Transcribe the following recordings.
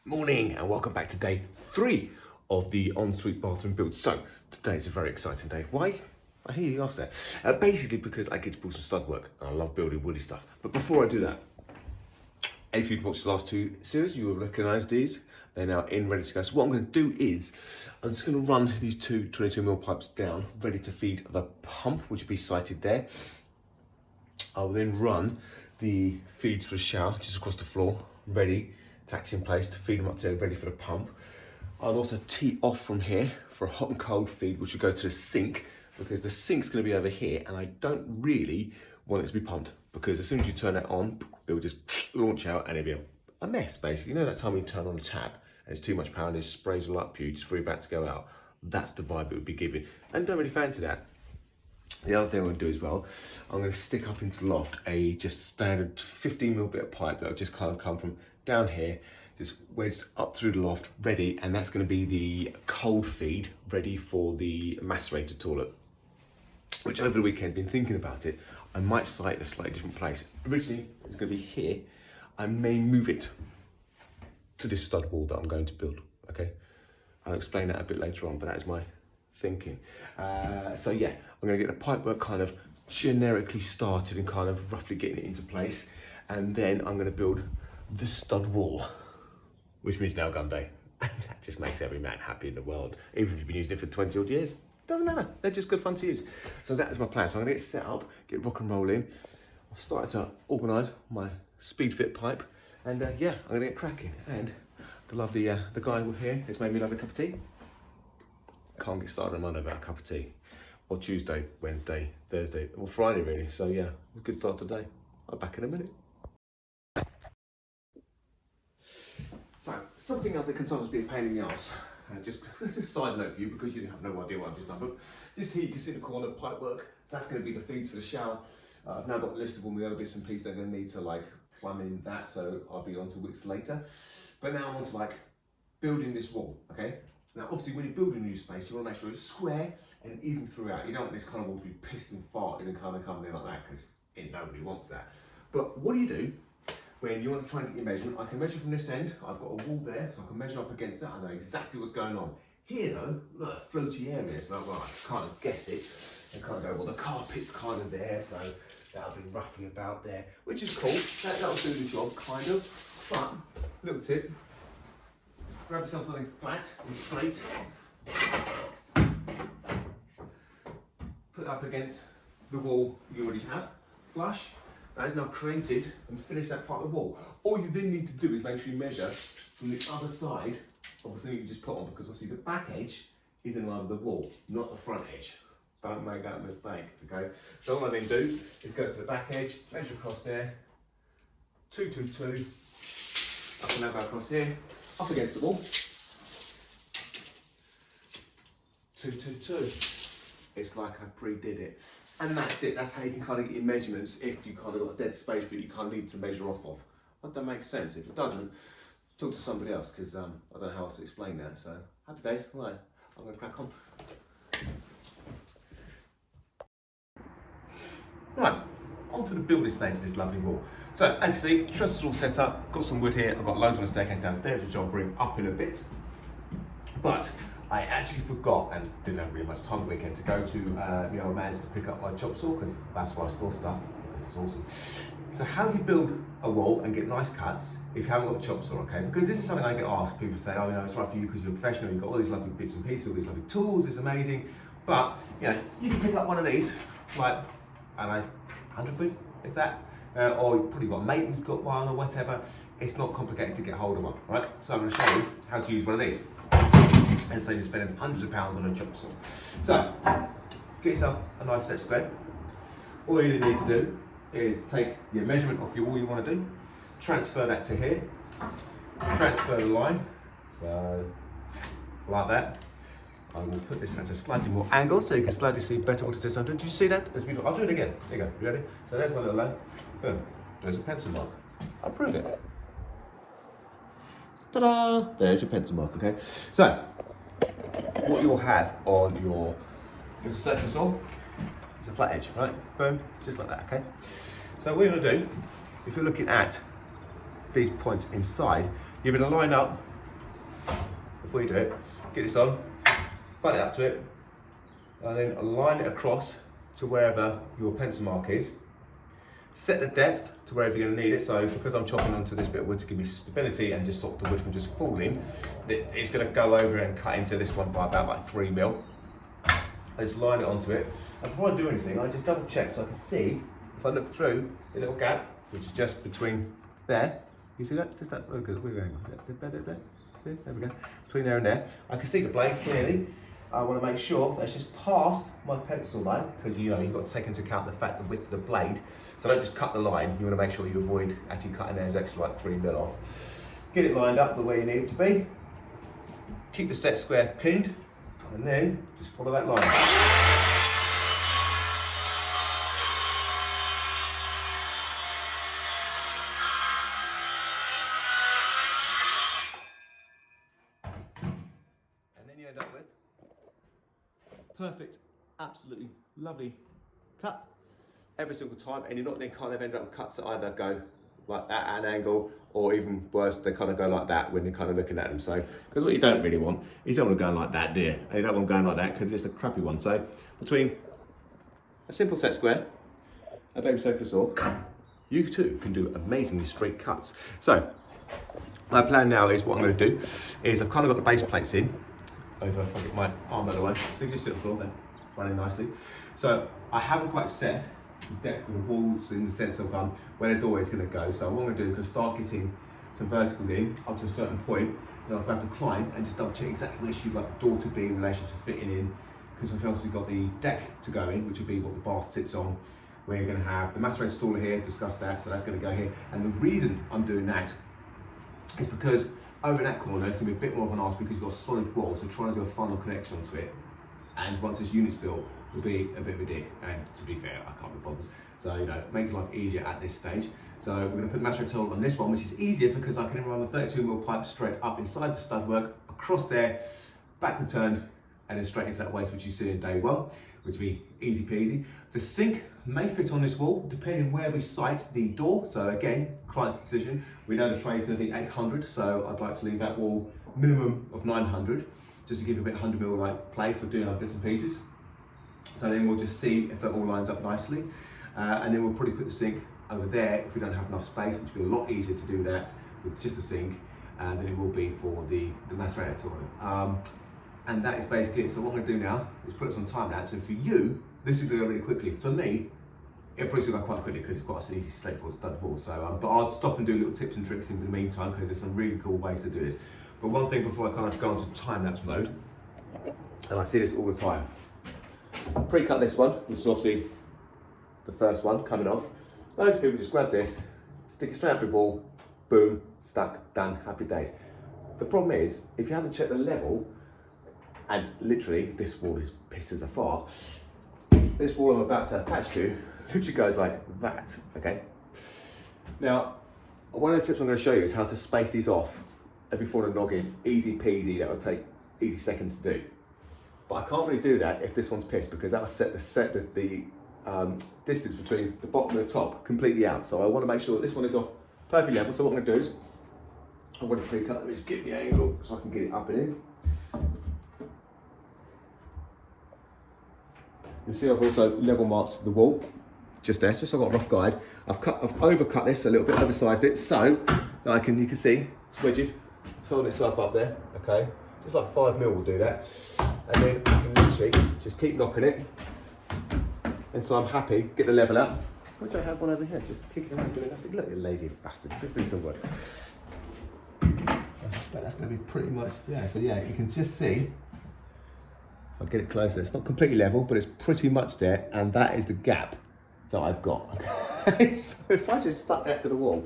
Morning and welcome back to day 3 of the Ensuite bathroom build. So today is a very exciting day. Why? I hear you ask that. Basically because I get to build some stud work and I love building woody stuff. But before I do that, if you've watched the last 2 series, you will recognise these. They're now in, ready to go. So what I'm going to do is, I'm just going to run these two 22mm pipes down, ready to feed the pump, which will be sited there. I'll then run the feeds for the shower just across the floor, ready, tacked in place to feed them up there, ready for the pump. I'll also tee off from here for a hot and cold feed, which will go to the sink, because the sink's going to be over here and I don't really want it to be pumped, because as soon as you turn that on, it will just launch out and it'll be a mess, basically. You know that time when you turn on the tap and it's too much power and it sprays all up you just for you about to go out? That's the vibe it would be giving, and don't really fancy that. The other thing I'm going to do as well, I'm going to stick up into the loft a just standard 15mm bit of pipe that will just kind of come from down here, just wedged up through the loft, ready, and that's going to be the cold feed, ready for the macerator toilet, which over the weekend, been thinking about it, I might site in a slightly different place. Originally, it's going to be here. I may move it to this stud wall that I'm going to build, okay? I'll explain that a bit later on, but that is my thinking. So yeah, I'm going to get the pipework kind of generically started and kind of roughly getting it into place, and then I'm going to build the stud wall, which means nail gun day. That just makes every man happy in the world, even if you've been using it for 20 odd years. Doesn't matter, they're just good fun to use. So that is my plan. So I'm going to get set up, get rock and roll in. I've started to organise my speed fit pipe, and yeah, I'm going to get cracking. And the lovely the guy here has made me love a cup of tea. Can't get started on Monday without a cup of tea, or Tuesday, Wednesday, Thursday, or Friday really. So yeah, a good start today. I'll be back in a minute. So something else that can sometimes be a pain in the arse, just a side note for you because you have no idea what I've just done, but just here you can see the corner pipe work. That's going to be the feeds for the shower. I've now got a list of all the other bits and pieces I'm going to need to like plumb in that, so I'll be on to Wix later. But now I'm on to like building this wall, okay? Now, obviously, when you're building a new space, you want to make sure it's square and even throughout. You don't want this kind of wall to be pissed and farted and kind of coming in like that, because nobody wants that. But what do you do when you want to try and get your measurement? I can measure from this end. I've got a wall there, so I can measure up against that. I know exactly what's going on. Here, though, look at that floaty area. So well, I kind of guess it and kind of go, well, the carpet's kind of there, so that'll be roughly about there, which is cool. That'll do the job, kind of. But, little tip. Grab yourself something flat and straight, put it up against the wall you already have, flush. That is now created and finished that part of the wall. All you then need to do is make sure you measure from the other side of the thing you just put on, because obviously the back edge is in line with the wall, not the front edge. Don't make that mistake, okay? So all I then do is go to the back edge, measure across there, 2, 2, 2, up and now go across here, up against the wall, 2, 2, 2. It's like I pre-did it. And that's it, that's how you can kind of get your measurements if you kind of got a dead space but you kind of need to measure off of. But that makes sense. If it doesn't, talk to somebody else, because I don't know how else to explain that. So, happy days. Right, I'm going to crack on. Right, on to the building stage of this lovely wall. So, as you see, trusses all set up, got some wood here, I've got loads on the staircase downstairs, which I'll bring up in a bit. But I actually forgot, and didn't have really much time the weekend, to go to my old man's to pick up my chop saw, because that's where I store stuff, because it's awesome. So how do you build a wall and get nice cuts if you haven't got a chop saw, okay? Because this is something I get asked. People say, oh, you know, it's right for you because you're a professional, you've got all these lovely bits and pieces, all these lovely tools, it's amazing. But, you know, you can pick up one of these, like, I don't know, 100 quid, if that. Or you've probably got a mate who's got one or whatever. It's not complicated to get hold of one, right? So I'm going to show you how to use one of these. And so you're spending hundreds of pounds on a chop saw. So, get yourself a nice set square. All you need to do is take your measurement off your wall you want to do, transfer that to here, transfer the line, so like that. I will put this at a slightly more angle so you can slightly see better what it is I'm doing. Do you see that? It's beautiful. I'll do it again. There you go. You ready? So there's my little line. Boom. There's a pencil mark. I'll prove it. Ta-da! There's your pencil mark, okay? So, what you'll have on your circular saw is a flat edge, right? Boom, just like that, okay? So what you're gonna do, if you're looking at these points inside, you're gonna line up before you do it, get this on, butt it up to it, and then align it across to wherever your pencil mark is. Set the depth to wherever you're going to need it. So because I'm chopping onto this bit of wood to give me stability and just stop the wood from just falling, it's going to go over and cut into this one by about like 3 mil. I just line it onto it. And before I do anything, I just double check so I can see, if I look through the little gap, which is just between there. You see that? Just that. Oh, good. There we go. Between there and there, I can see the blade clearly. I want to make sure that's just past my pencil line, because you know you've got to take into account the fact the width of the blade. So don't just cut the line. You want to make sure you avoid actually cutting those extra like 3 mil off. Get it lined up the way you need it to be. Keep the set square pinned, and then just follow that line. You end up with perfect, absolutely lovely cut every single time, and you're not then kind of end up with cuts that either go like that at an angle, or even worse, they kind of go like that when you're kind of looking at them. So, because what you don't really want is you don't want to go like that, do you? And you don't want going like that because it's a crappy one. So, between a simple set square, a baby circular saw, you too can do amazingly straight cuts. So, my plan now is what I'm going to do is I've kind of got the base plates in. Over, if I get my arm out of the way, so you can just sit on the floor there, running nicely. So I haven't quite set the depth of the walls in the sense of where the doorway is going to go. So what I'm going to do is going to start getting some verticals in up to a certain point, then I'll have to climb and just double check exactly where she'd like the door to be in relation to fitting in, because we've obviously got the deck to go in, which will be what the bath sits on. We're going to have the macerator installer here, discuss that, so that's going to go here. And the reason I'm doing that is because over in that corner, it's going to be a bit more of an arse because you've got a solid wall, so trying to do a final connection onto it, and once this unit's built, will be a bit of a dig. And to be fair, I can't be bothered. So, you know, make life easier at this stage. So we're going to put the macerator tool on this one, which is easier because I can run the 32mm pipe straight up inside the stud work, across there, backward turn, and then straight into that waste, which you see in day one, which will be easy peasy. The sink may fit on this wall, depending where we site the door. So again, client's decision. We know the tray is going to be 800, so I'd like to leave that wall minimum of 900, just to give a bit 100mm like play for doing our bits and pieces. So then we'll just see if that all lines up nicely. And then we'll probably put the sink over there if we don't have enough space, which will be a lot easier to do that with just a sink than it will be for the macerator toilet. And that is basically it. So what I'm going to do now is put this on time lapse, and for you, this is going to go really quickly. For me, it'll probably go quite quickly because it's quite an easy, straightforward stud wall. So, but I'll stop and do little tips and tricks in the meantime because there's some really cool ways to do this. But one thing before I kind of go into time lapse mode, and I see this all the time. Pre-cut this one, which is obviously the first one coming off. Loads of people just grab this, stick it straight up the wall, boom, stuck, done, happy days. The problem is, if you haven't checked the level, and literally this wall is pissed as a fart, this wall I'm about to attach to literally goes like that, okay? Now, one of the tips I'm going to show you is how to space these off every 4 noggin, easy peasy, that will take easy seconds to do. But I can't really do that if this one's pissed, because that'll set the distance between the bottom and the top completely out. So I want to make sure that this one is off perfectly level. So what I'm going to do is, I'm going to pre-cut, let me just get the angle so I can get it up and in. You see I've also level marked the wall, just there, just so I've got a rough guide. I've overcut this a little bit, oversized it, so that you can see, it's wedging, it's holding itself up there, okay? Just like 5mm will do that. And then I can literally just keep knocking it until I'm happy, get the level out. Which I have one over here, just kicking around doing nothing. Look, you lazy bastard, just do some work. I suspect that's going to be pretty much there. So yeah, you can just see, if I get it closer, it's not completely level, but it's pretty much there, and that is the gap that I've got. Okay? So if I just stuck that to the wall,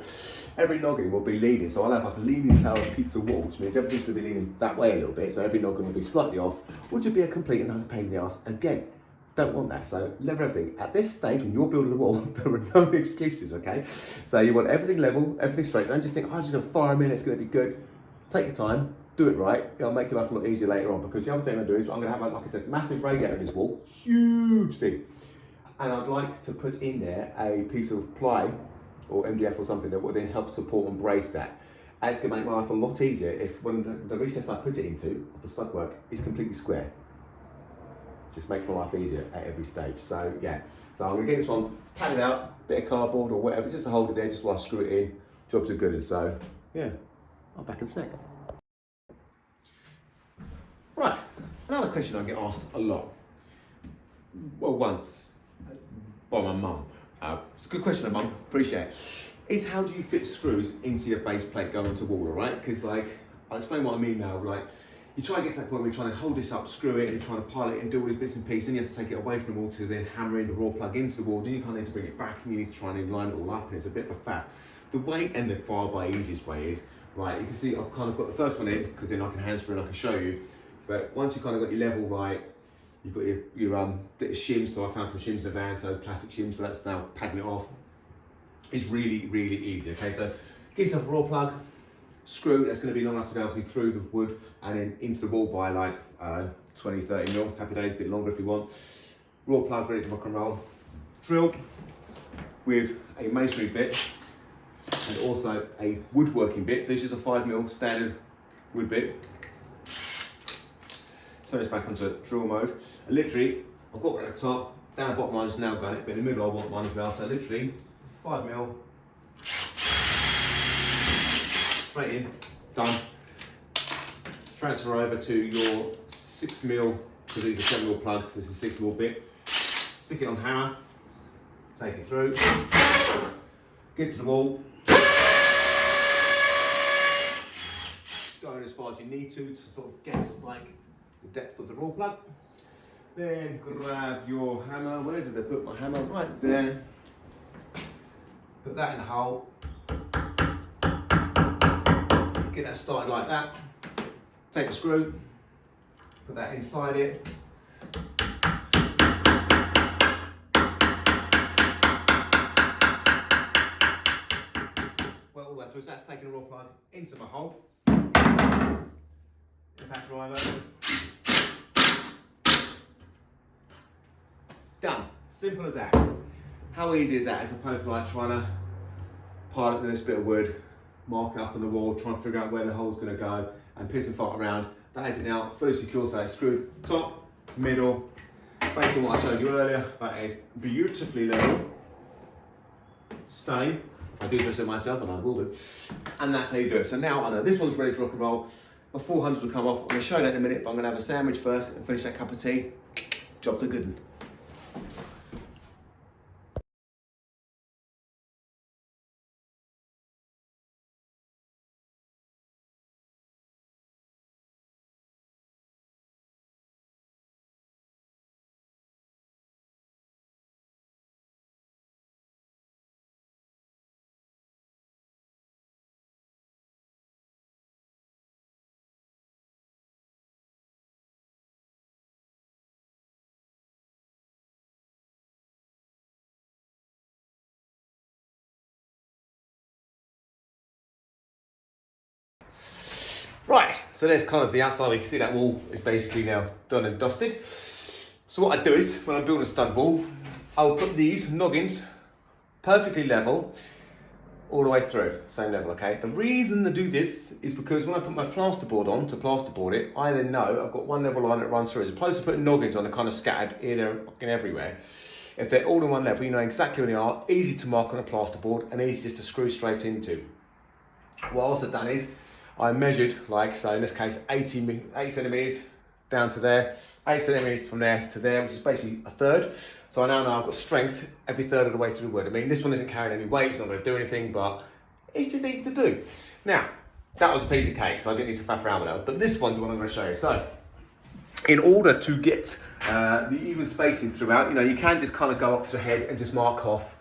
every noggin will be leaning. So I'll have like a leaning tower piece of wall, which means everything's going to be leaning that way a little bit. So every noggin will be slightly off, which would be a complete and utter pain in the arse. Again, don't want that. So level everything. At this stage, when you're building a wall, there are no excuses, okay? So you want everything level, everything straight. Don't just think, oh, I'm just going to fire them in, it's going to be good. Take your time. Do it right, it'll make your life a lot easier later on, because the other thing I'm going to do is I'm going to have, like I said, massive radiator in this wall, huge thing. And I'd like to put in there a piece of ply or MDF or something that will then help support and brace that. And it's going to make my life a lot easier if when the recess I put it into, of the stud work, is completely square. Just makes my life easier at every stage. So yeah, so I'm going to get this one padded out, bit of cardboard or whatever, just to hold it there, just while I screw it in. Jobs are good, and so yeah, I'll back in a sec. Right, another question I get asked a lot. Well, once by my mum. It's a good question, Mum. Appreciate it. Is how do you fit screws into your base plate going to wall, all right? Because like, I'll explain what I mean now. Like, you try to get to that point where you're trying to hold this up, screw it, and you're trying to pile it and do all these bits and pieces, and you have to take it away from the wall to then hammer in the raw plug into the wall. Then you kind of need to bring it back, and you need to try and line it all up, and it's a bit of a faff. The way and the far by easiest way is, right, you can see I've kind of got the first one in, because then I can hands free and I can show you. But once you've kind of got your level right, you've got your bit of shims, so I found some shims in the van, so plastic shims, so that's now padding it off. It's really, really easy, okay? So get yourself a raw plug, screw that's going to be long enough to go obviously through the wood and then into the wall by like, I don't know, 20, 30 mil, happy days, a bit longer if you want. Raw plug ready to rock and roll. Drill with a masonry bit and also a woodworking bit. So this is a 5 mil standard wood bit. Turn this back onto drill mode. And literally, I've got one at the top, down the bottom I just now got it, but in the middle I want one as well. So literally, 5 mil, straight in, done. Transfer over to your 6 mil, because these are 7 mil plugs, this is 6 mil bit. Stick it on the hammer, take it through, get to the wall. Go in as far as you need to sort of guess like the depth of the raw plug. Then grab your hammer, where did I put my hammer? Right there. Put that in the hole. Get that started like that. Take the screw, put that inside it. Well, all the way through, so that's taking the raw plug into my hole. Impact driver. Done. Simple as that. How easy is that as opposed to like trying to pile it with this bit of wood, mark it up on the wall, trying to figure out where the hole's going to go and piss and fart around. That is it now, fully secure, so it's screwed top, middle, based on what I showed you earlier. That is beautifully level, stunning. I do this myself, and I will do. And that's how you do it. So now I know this one's ready to rock and roll. My 400 will come off. I'm going to show you that in a minute, but I'm going to have a sandwich first and finish that cup of tea. Job to good 'un. Right, so there's kind of the outside. You can see that wall is basically now done and dusted. So what I do is, when I build a stud wall, I'll put these noggins perfectly level all the way through, same level, okay? The reason to do this is because when I put my plasterboard on to plasterboard it, I then know I've got one level line that runs through. As opposed to putting noggins on, they're kind of scattered in and everywhere. If they're all in one level, you know exactly where they are, easy to mark on a plasterboard and easy just to screw straight into. What I've also done is, I measured, like, so in this case, 8 centimetres down to there, 8 centimetres from there to there, which is basically a third. So I now know I've got strength every third of the way through the wood. I mean, this one isn't carrying any weight, it's not going to do anything, but it's just easy to do. Now, that was a piece of cake, so I didn't need to faff around with that, but this one's what I'm going to show you. So, in order to get the even spacing throughout, you know, you can just kind of go up to the head and just mark off.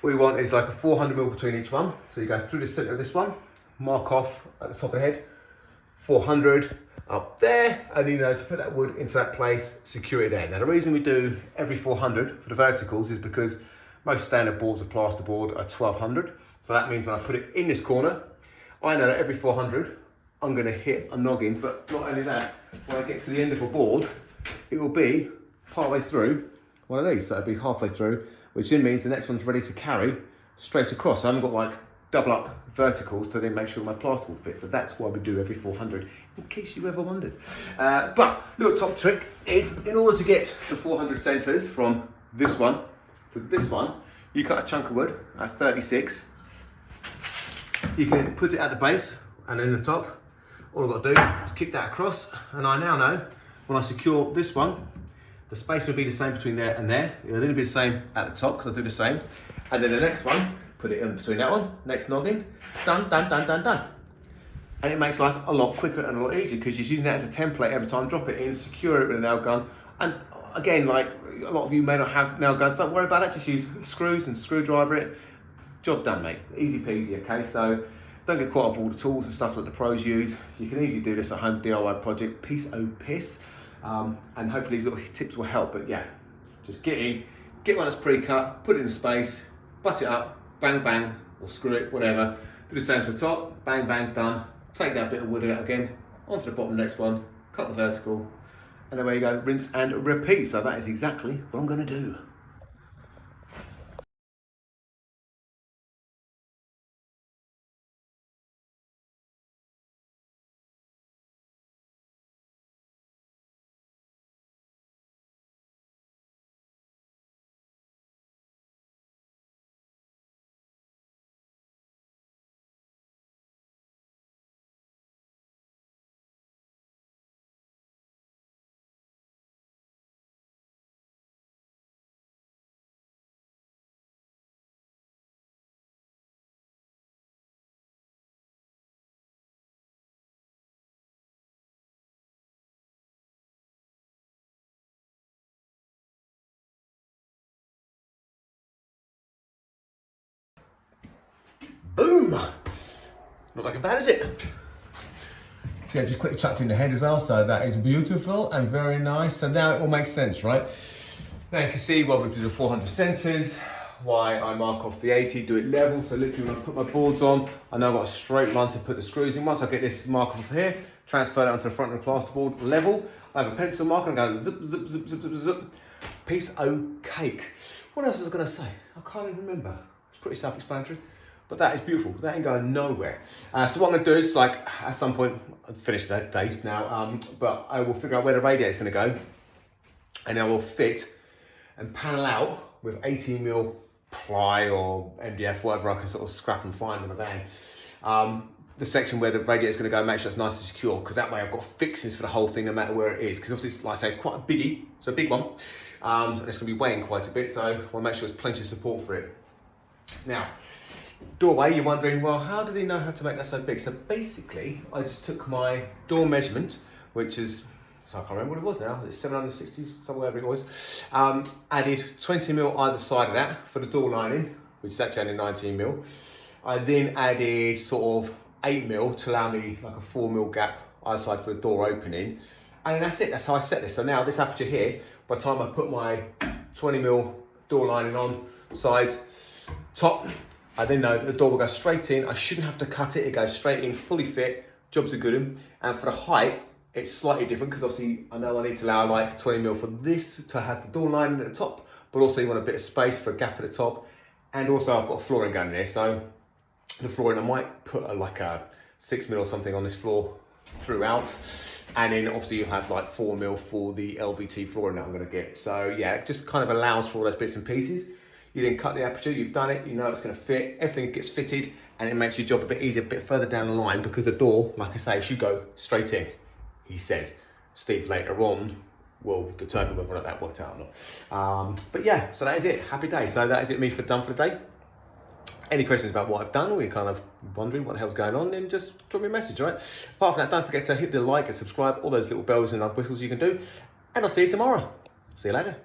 What you want is like a 400 mil between each one. So you go through the centre of this one, mark off at the top of the head, 400 up there, and you know, to put that wood into that place, secure it there. Now the reason we do every 400 for the verticals is because most standard boards of plasterboard are 1200. So that means when I put it in this corner, I know that every 400 I'm going to hit a noggin, but not only that, when I get to the end of a board, it will be partway through one of these. So it'll be halfway through, which then means the next one's ready to carry straight across. I haven't got like double up verticals to then make sure my plasterboard fits. So that's why we do every 400, in case you ever wondered. But little top trick is, in order to get the 400 centers from this one to this one, you cut a chunk of wood at 36. You can put it at the base and then the top. All I've got to do is kick that across, and I now know when I secure this one, the space will be the same between there and there. It'll only be the same at the top because I do the same. And then the next one, put it in between that one, next noggin, done, done, done, done, done. And it makes life a lot quicker and a lot easier because you're using that as a template every time, drop it in, secure it with a nail gun. And again, like a lot of you may not have nail guns, don't worry about it, just use screws and screwdriver it. Job done, mate, easy peasy, okay? So don't get caught up with all the tools and stuff that the pros use. You can easily do this at home DIY project, piece o' piss. And hopefully these little tips will help, but yeah, just get in, get one that's pre-cut, put it in space, butt it up, bang bang, or screw it, whatever. Do the same to the top, bang bang, done. Take that bit of wood out again, onto the bottom next one, cut the vertical, and away you go, rinse and repeat. So that is exactly what I'm gonna do. Boom! Not looking bad, is it? So yeah, just quickly chucked in the head as well, so that is beautiful and very nice. So now it all makes sense, right? Now you can see why we do the 400 centers, why I mark off the 80, do it level, so literally when I put my boards on, I know I've got a straight line to put the screws in. Once I get this mark off here, transfer that onto the front of the plasterboard level. I have a pencil marker and go zip, zip, zip, zip, zip, zip. Piece of cake. What else was I gonna say? I can't even remember. It's pretty self-explanatory. But that is beautiful. That ain't going nowhere. So what I'm gonna do is, like, at some point, I've finished that day now, but I will figure out where the radiator is gonna go, and I will fit and panel out with 18mm ply or MDF, whatever I can sort of scrap and find in the van. The section where the radiator is gonna go, make sure it's nice and secure, because that way I've got fixings for the whole thing no matter where it is. Because obviously, like I say, it's quite a biggie, it's a big one, and it's gonna be weighing quite a bit, so I wanna make sure there's plenty of support for it. Now, doorway, you're wondering, well, how did he know how to make that so big? So basically, I just took my door measurement, which is, so I can't remember what it was now, it's 760, somewhere wherever it was, added 20mm either side of that for the door lining, which is actually only 19mm. I then added sort of 8mm to allow me like a 4mm gap either side for the door opening. And then that's it, that's how I set this. So now this aperture here, by the time I put my 20mm door lining on, size, top, I then know the door will go straight in. I shouldn't have to cut it. It goes straight in, fully fit. Job's a good one. And for the height, it's slightly different because obviously I know I need to allow like 20mm for this to have the door lining at the top, but also you want a bit of space for a gap at the top. And also I've got flooring going in there. So the flooring, I might put like a 6mm or something on this floor throughout. And then obviously you have like 4mm for the LVT flooring that I'm gonna get. So yeah, it just kind of allows for all those bits and pieces. You then cut the aperture, you've done it, you know it's gonna fit, everything gets fitted, and it makes your job a bit easier, a bit further down the line, because the door, like I say, should go straight in, he says. Steve later on will determine whether or not that worked out or not. But yeah, so that is it, happy day. So that is it, done for the day. Any questions about what I've done, or you're kind of wondering what the hell's going on, then just drop me a message, all right? Apart from that, don't forget to hit the like and subscribe, all those little bells and whistles you can do, and I'll see you tomorrow. See you later.